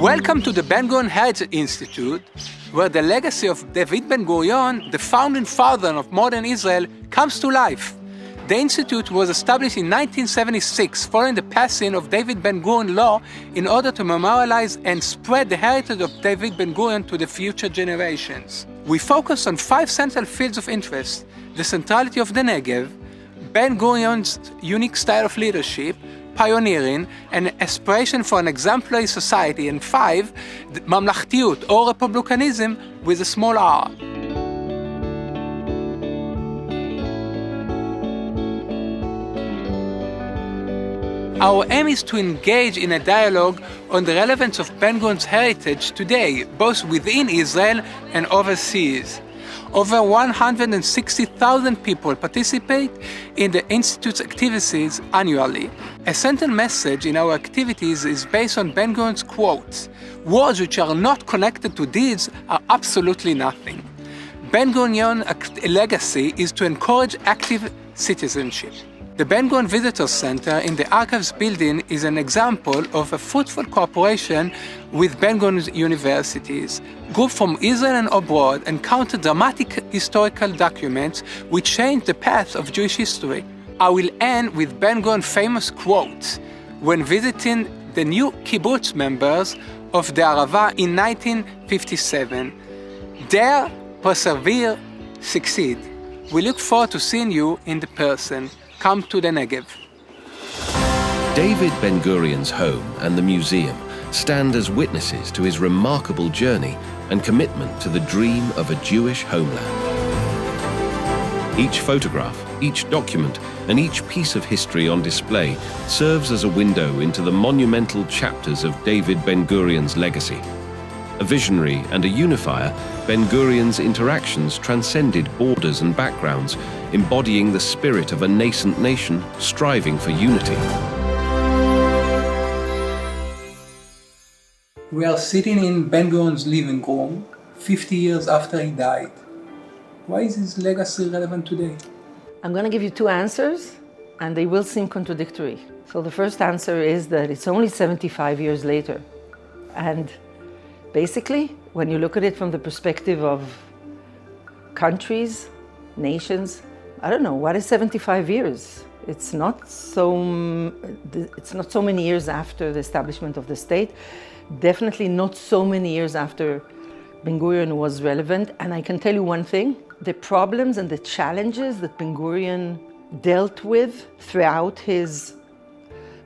Welcome to the Ben-Gurion Heritage Institute, where the legacy of David Ben-Gurion, the founding father of modern Israel, comes to life. The institute was established in 1976 following the passing of David Ben-Gurion law in order to memorialize and spread the heritage of David Ben-Gurion to the future generations. We focus on 5 central fields of interest: the centrality of the Negev, Ben-Gurion's unique style of leadership, pioneering, and aspiration for an exemplary society, and 5, mamlachtiyut or republicanism with a small r. Our aim is to engage in a dialogue on the relevance of Ben-Gurion's heritage today, both within Israel and overseas. Over 160,000 people participate in the Institute's activities annually. A central message in our activities is based on Ben-Gurion's quotes: "Words which are not connected to deeds are absolutely nothing." Ben-Gurion's legacy is to encourage active citizenship. The Ben-Gurion Visitor Center in the Archives building is an example of a fruitful cooperation with Ben-Gurion universities. Groups from Israel and abroad encounter dramatic historical documents which change the path of Jewish history. I will end with Ben-Gurion's famous quote when visiting the new kibbutz members of the Arava in 1957. "Dare, persevere, succeed." We look forward to seeing you in the person. Come to the Negev. David Ben-Gurion's home and the museum stand as witnesses to his remarkable journey and commitment to the dream of a Jewish homeland. Each photograph, each document, and each piece of history on display serves as a window into the monumental chapters of David Ben-Gurion's legacy. A visionary and a unifier, Ben-Gurion's interactions transcended borders and backgrounds, embodying the spirit of a nascent nation striving for unity. We are sitting in Ben-Gurion's living room 50 years after he died. Why is his legacy relevant today? I'm going to give you 2 answers, and they will seem contradictory. So the first answer is that it's only 75 years later. And basically, when you look at it from the perspective of countries, nations, I don't know, what is 75 years? It's not so many years after the establishment of the state, definitely not so many years after Ben-Gurion was relevant. And I can tell you one thing, the problems and the challenges that Ben-Gurion dealt with throughout his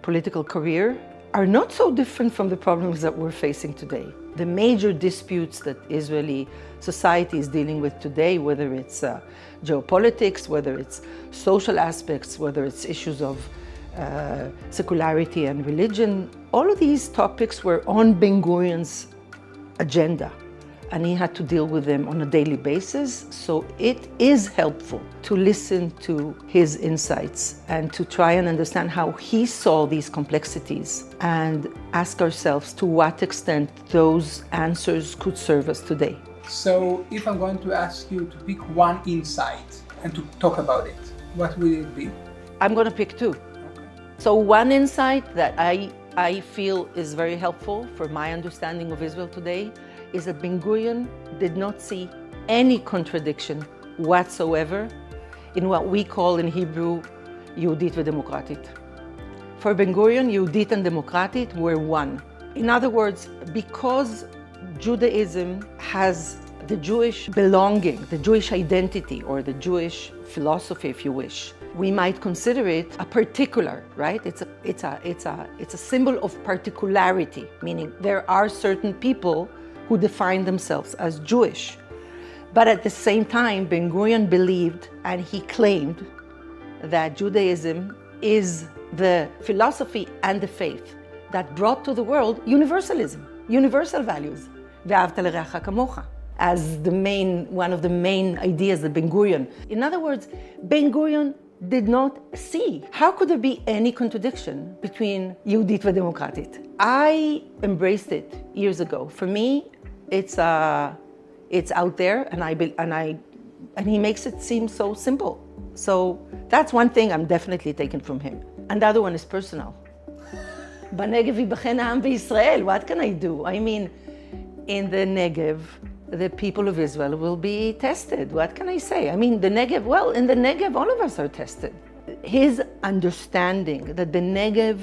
political career are not so different from the problems that we're facing today. The major disputes that Israeli society is dealing with today, whether it's geopolitics, whether it's social aspects, whether it's issues of secularity and religion, all of these topics were on Ben-Gurion's agenda, and he had to deal with them on a daily basis. So it is helpful to listen to his insights and to try and understand how he saw these complexities and ask ourselves to what extent those answers could serve us today. So if I'm going to ask you to pick one insight and to talk about it, what will it be? I'm going to pick 2. Okay. So one insight that I feel is very helpful for my understanding of Israel today is that Ben-Gurion did not see any contradiction whatsoever in what we call in Hebrew Yehudit v'Demokratit. For Ben-Gurion, Yehudit and Democratic were one. In other words, because Judaism has the Jewish belonging, the Jewish identity, or the Jewish philosophy, if you wish, we might consider it a particular, right? It's a symbol of particularity, meaning there are certain people who define themselves as Jewish. But at the same time, Ben-Gurion believed and he claimed that Judaism is the philosophy and the faith that brought to the world universalism, universal values, ואהבת לרעך כמוך, as one of the main ideas of Ben-Gurion. In other words, Ben-Gurion did not see how could there be any contradiction between Yehudit v'Demokratit. I embraced it years ago. For me, it's out there, and he makes it seem so simple. So that's one thing I'm definitely taking from him. And the other one is personal. בנגב ייבחן העם בישראל. What can I do? I mean, in the Negev, the people of Israel will be tested. What can I say? I mean, the Negev, well, in the Negev, all of us are tested. His understanding that the Negev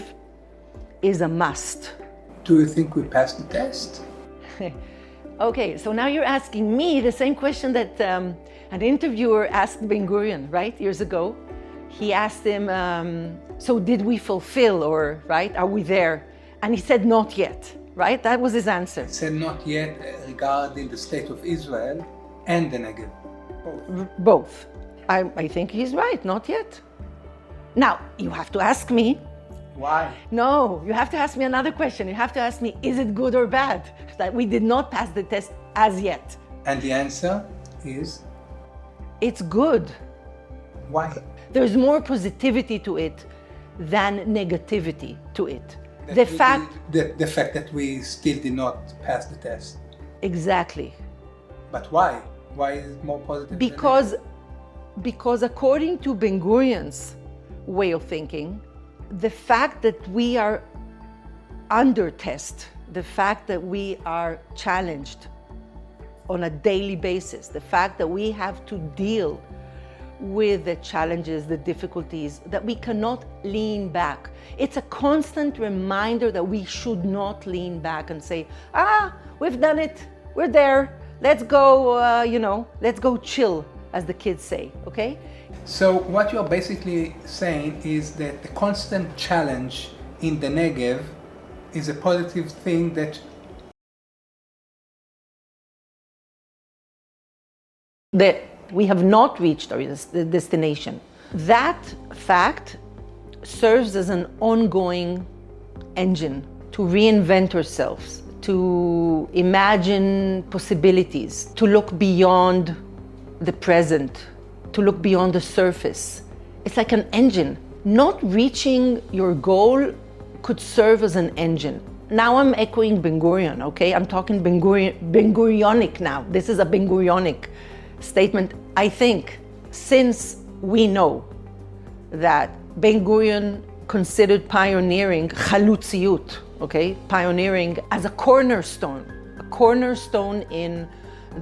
is a must. Do you think we passed the test? Okay, so now you're asking me the same question that an interviewer asked Ben-Gurion, right, years ago. He asked him, so did we fulfill, or, right, are we there? And he said, not yet, right? That was his answer. He said not yet regarding the state of Israel and the Negev. Both. I think he's right, not yet. Now, you have to ask me. Why? No, you have to ask me another question. You have to ask me, is it good or bad that we did not pass the test as yet? And the answer is? It's good. Why? There's more positivity to it than negativity to it. The fact that we still did not pass the test. Exactly. But why? Why is it more positive? Because according to Ben-Gurion's way of thinking, the fact that we are under test, the fact that we are challenged on a daily basis, the fact that we have to deal with the challenges, the difficulties, that we cannot lean back. It's a constant reminder that we should not lean back and say, we've done it, we're there, let's go, let's go chill, as the kids say, okay? So what you're basically saying is that the constant challenge in the Negev is a positive thing that we have not reached our destination. That fact serves as an ongoing engine to reinvent ourselves, to imagine possibilities, to look beyond the present, to look beyond the surface. It's like an engine. Not reaching your goal could serve as an engine. Now I'm echoing Ben-Gurion, okay? I'm talking Ben-Gurionic now. This is a Ben-Gurionic statement. I think since we know that Ben-Gurion considered pioneering chalutziyut, okay? Pioneering as a cornerstone in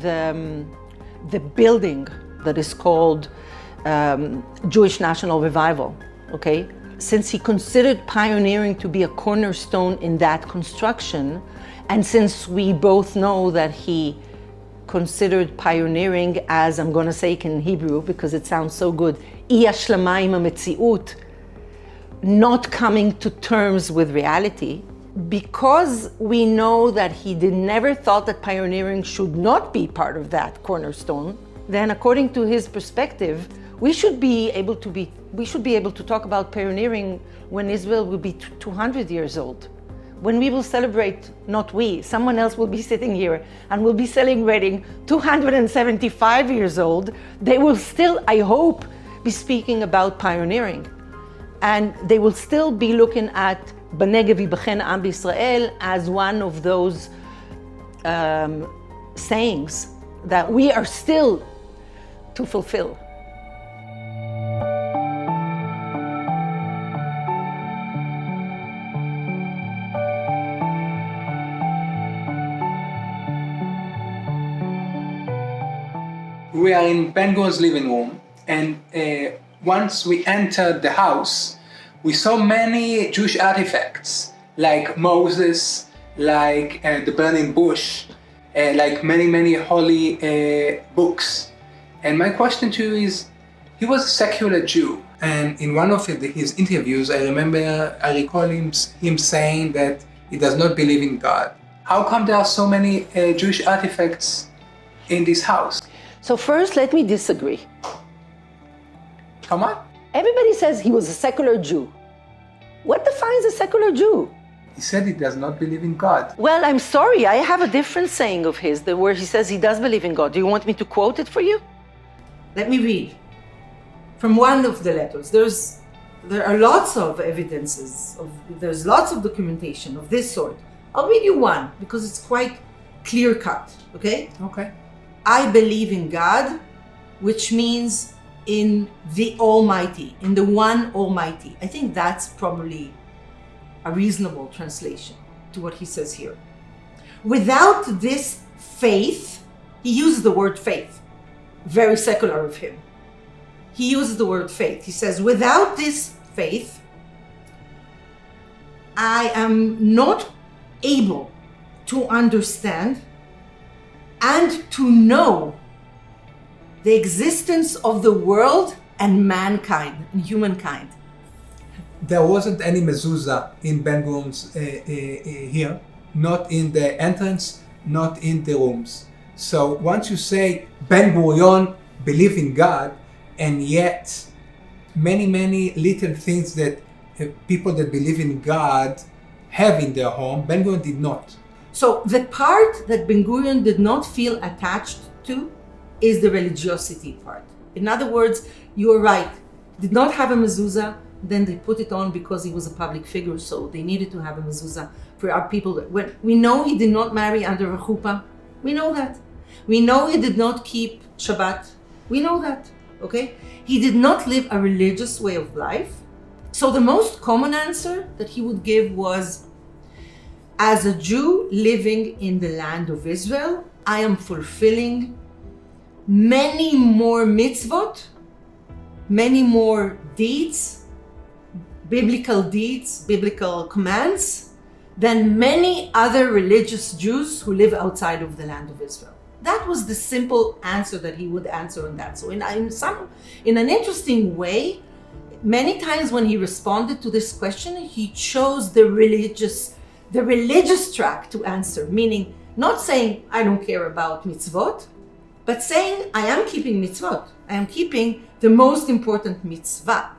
the building that is called Jewish National Revival, okay? Since he considered pioneering to be a cornerstone in that construction, and since we both know that he considered pioneering as, I'm going to say it in Hebrew because it sounds so good, Iyashlama im hametziut, not coming to terms with reality, because we know that he never thought that pioneering should not be part of that cornerstone, then according to his perspective, we should be able to talk about pioneering when Israel will be 200 years old. When we will celebrate, not we, someone else will be sitting here and will be celebrating 275 years old, they will still, I hope, be speaking about pioneering. And they will still be looking at B'Negev Yibachen Am B'Yisrael as one of those sayings that we are still to fulfill. We are in Ben-Gurion's living room, and once we entered the house, we saw many Jewish artifacts, like Moses, like the burning bush, like many holy books. And my question to you is, he was a secular Jew, and in one of his interviews, I recall him saying that he does not believe in God. How come there are so many Jewish artifacts in this house? So first, let me disagree. Come on. Everybody says he was a secular Jew. What defines a secular Jew? He said he does not believe in God. Well, I'm sorry, I have a different saying of his, where he says he does believe in God. Do you want me to quote it for you? Let me read from one of the letters. There are lots of evidences, there's lots of documentation of this sort. I'll read you one because it's quite clear cut, okay? Okay. I believe in God, which means in the Almighty, in the one Almighty. I think that's probably a reasonable translation to what he says here. Without this faith, he uses the word faith, very secular of him. He uses the word faith. He says, without this faith, I am not able to understand and to know the existence of the world and mankind and humankind. There wasn't any mezuzah in Ben-Gurion's here, not in the entrance, not in the rooms. So once you say Ben-Gurion believe in God, and yet many little things that people that believe in God have in their home, Ben-Gurion did not. So the part that Ben-Gurion did not feel attached to is the religiosity part. In other words, you are right. Did not have a mezuzah, then they put it on because he was a public figure, so they needed to have a mezuzah for our people. When we know he did not marry under a chuppah, we know that. We know he did not keep Shabbat, we know that, okay? He did not live a religious way of life. So the most common answer that he would give was, as a Jew living in the land of Israel, I am fulfilling many more mitzvot, many more deeds, biblical commands, than many other religious Jews who live outside of the land of Israel. That was the simple answer that he would answer on that. So in an interesting way, many times when he responded to this question, he chose the religious track to answer, meaning not saying, I don't care about mitzvot, but saying, I am keeping mitzvot. I am keeping the most important mitzvah.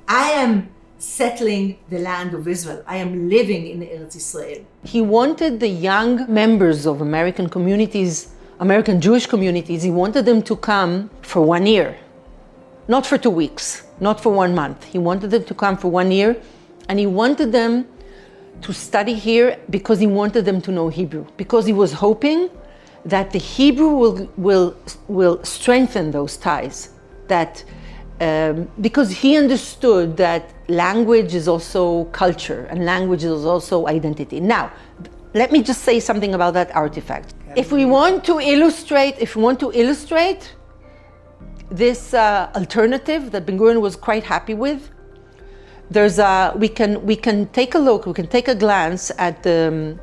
I am settling the land of Israel. I am living in Eretz Israel. He wanted the young members of American Jewish communities, he wanted them to come for 1 year, not for 2 weeks, not for 1 month. He wanted them to come for 1 year, and he wanted them to study here because he wanted them to know Hebrew, because he was hoping that the Hebrew will strengthen those ties, that because he understood that language is also culture and language is also identity. Now, let me just say something about that artifact. If we want to illustrate this alternative that Ben-Gurion was quite happy with, we can take a look, we can take a glance at the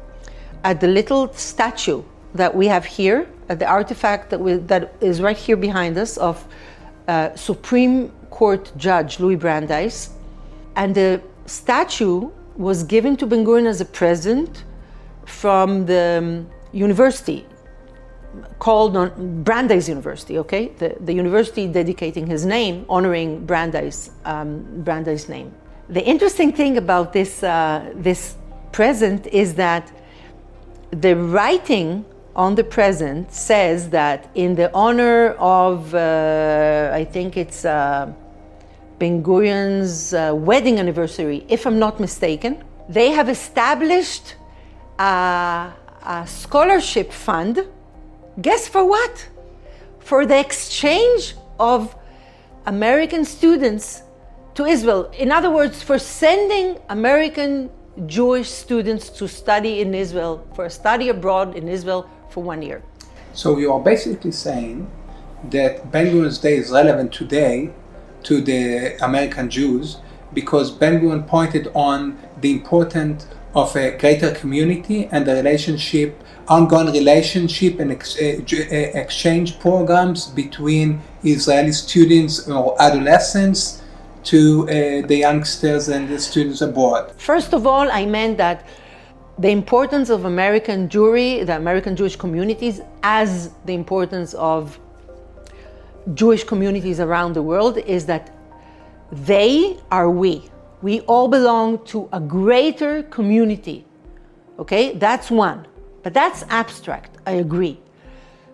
little statue that we have here, at the artifact that is right here behind us of Supreme Court Judge Louis Brandeis. And the statue was given to Ben-Gurion as a present from the university called Brandeis University, okay? The university dedicating his name, honoring Brandeis' name. The interesting thing about this present is that the writing on the present says that in the honor of, I think it's Ben-Gurion's wedding anniversary, if I'm not mistaken, they have established a scholarship fund. Guess for what? For the exchange of American students to Israel. In other words, for sending American Jewish students to study in Israel, for a study abroad in Israel for 1 year. So you are basically saying that Ben-Gurion's day is relevant today to the American Jews because Ben-Gurion pointed on the importance of a greater community and the ongoing relationship and exchange programs between Israeli students or adolescents to the youngsters and the students abroad. First of all, I meant that the importance of American Jewry, the American Jewish communities, as the importance of Jewish communities around the world, is that they are we. We all belong to a greater community. Okay, that's one. But that's abstract, I agree.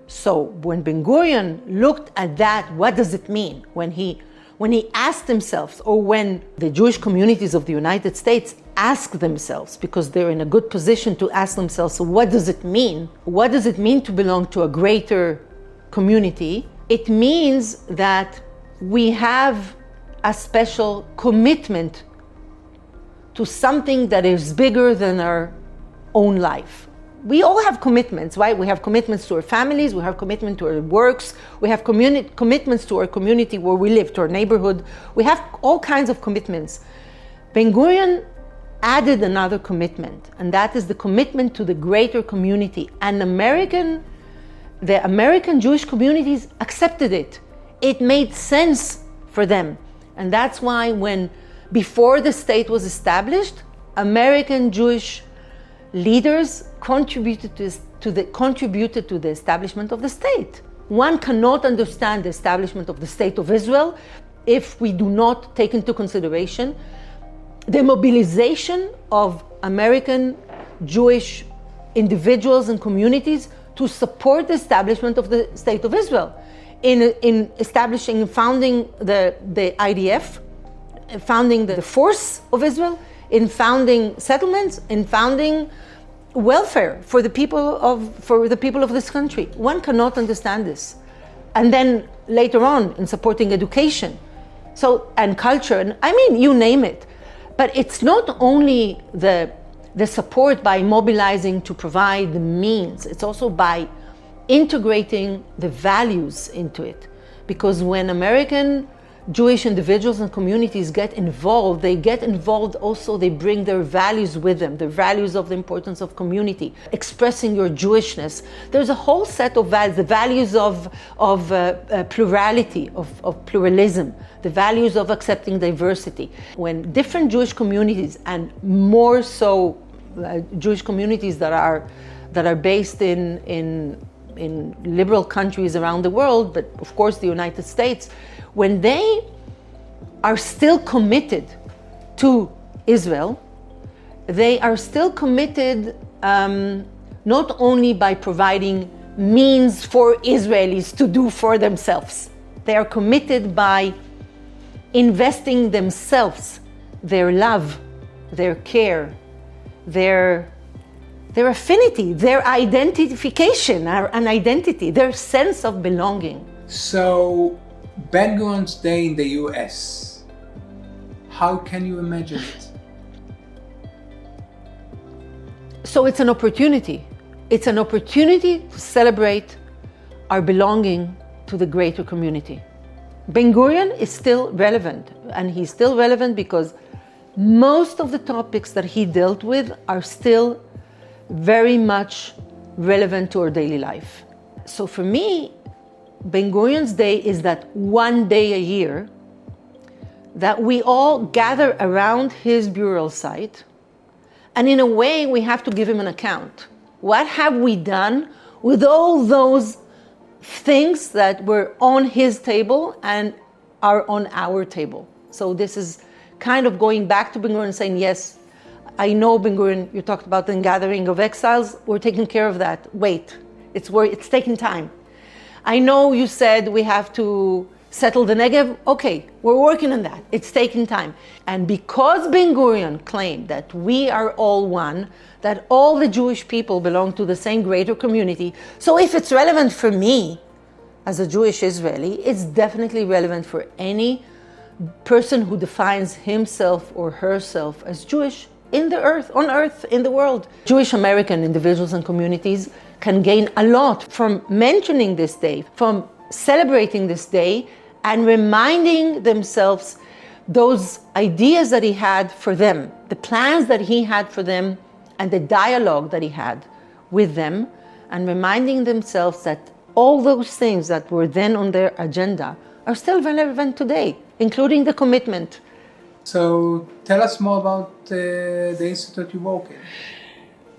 So when Ben-Gurion looked at that, what does it mean? When he asked himself, or when the Jewish communities of the United States ask themselves, because they're in a good position to ask themselves, so what does it mean? What does it mean to belong to a greater community? It means that we have a special commitment to something that is bigger than our own life. We all have commitments, right? We have commitments to our families, we have commitment to our works, we have commitments to our community where we live, to our neighborhood. We have all kinds of commitments. Ben-Gurion added another commitment, and that is the commitment to the greater community. And the American Jewish communities accepted it. It made sense for them. And that's why before the state was established, American Jewish leaders contributed to the establishment of the state. One cannot understand the establishment of the State of Israel if we do not take into consideration the mobilization of American Jewish individuals and communities to support the establishment of the State of Israel in establishing and founding the IDF, founding the force of Israel, in founding settlements, in founding welfare for the people of this country. One cannot understand this. And then later on in supporting education, and culture, and I mean, you name it. But it's not only the support by mobilizing to provide the means, it's also by integrating the values into it. Because when American Jewish individuals and communities get involved also, they bring their values with them, the values of the importance of community, expressing your Jewishness. There's a whole set of values, the values of plurality, of pluralism, the values of accepting diversity. When different Jewish communities, and more so Jewish communities that are based in liberal countries around the world, but of course the United States, when they are still committed to Israel, they are still committed not only by providing means for Israelis to do for themselves. They are committed by investing themselves, their love, their care, their affinity, their identification, an identity, their sense of belonging. So, Ben-Gurion's day in the US, how can you imagine it? So it's an opportunity. It's an opportunity to celebrate our belonging to the greater community. Ben-Gurion is still relevant, and he's still relevant because most of the topics that he dealt with are still very much relevant to our daily life. So for me, Ben-Gurion's day is that one day a year that we all gather around his burial site, and in a way we have to give him an account. What have we done with all those things that were on his table and are on our table? So this is kind of going back to Ben-Gurion and saying, yes, I know, Ben-Gurion, you talked about the gathering of exiles, we're taking care of that. Wait, it's taking time. I know you said we have to settle the Negev. Okay, we're working on that. It's taking time. And because Ben-Gurion claimed that we are all one, that all the Jewish people belong to the same greater community, so if it's relevant for me as a Jewish Israeli, it's definitely relevant for any person who defines himself or herself as Jewish on earth, in the world. Jewish American individuals and communities can gain a lot from mentioning this day, from celebrating this day, and reminding themselves those ideas that he had for them, the plans that he had for them, and the dialogue that he had with them, and reminding themselves that all those things that were then on their agenda are still relevant today, including the commitment. So tell us more about the institute you work in.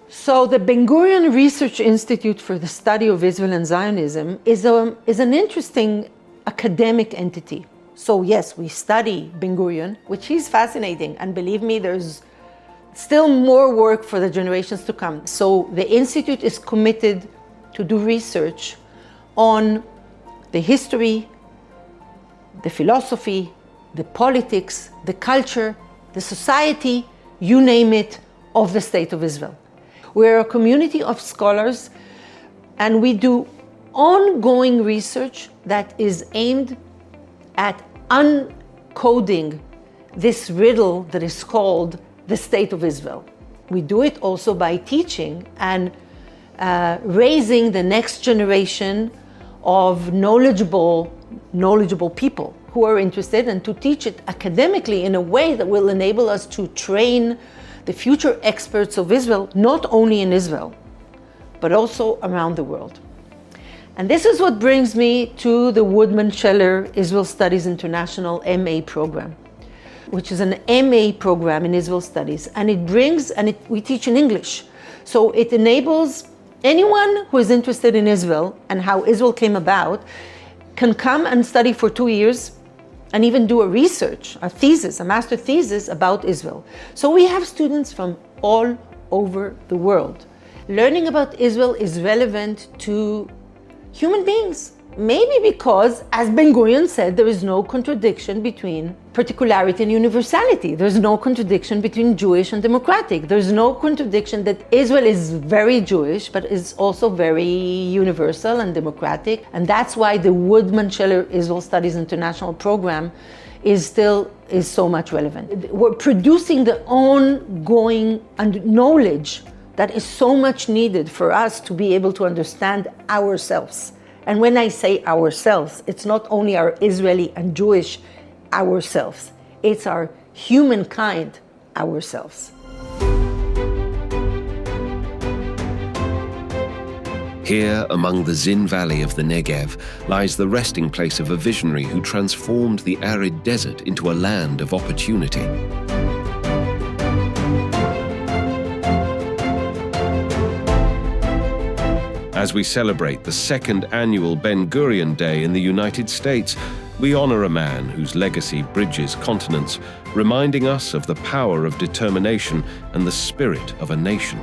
So the Ben-Gurion Research Institute for the Study of Israel and Zionism is an interesting academic entity. So yes, we study Ben-Gurion, which is fascinating, and believe me, there's still more work for the generations to come. So the institute is committed to do research on the history, the philosophy, the politics, the culture, the society, you name it, of the State of Israel. We're a community of scholars, and we do ongoing research that is aimed at uncoding this riddle that is called the State of Israel. We do it also by teaching and raising the next generation of knowledgeable people who are interested, and to teach it academically in a way that will enable us to train the future experts of Israel, not only in Israel, but also around the world. And this is what brings me to the Woodman-Scheller Israel Studies International MA program, which is an MA program in Israel Studies, and we teach in English. So it enables anyone who is interested in Israel and how Israel came about can come and study for 2 years and even do a master thesis about Israel. So we have students from all over the world. Learning about Israel is relevant to human beings. Maybe because, as Ben-Gurion said, there is no contradiction between particularity and universality. There's no contradiction between Jewish and democratic. There's no contradiction that Israel is very Jewish, but is also very universal and democratic. And that's why the Woodman-Scheller Israel Studies International program is so much relevant. We're producing the ongoing knowledge that is so much needed for us to be able to understand ourselves. And when I say ourselves, it's not only our Israeli and Jewish ourselves, it's our humankind ourselves. Here, among the Zin Valley of the Negev, lies the resting place of a visionary who transformed the arid desert into a land of opportunity. As we celebrate the second annual Ben-Gurion Day in the United States, we honor a man whose legacy bridges continents, reminding us of the power of determination and the spirit of a nation.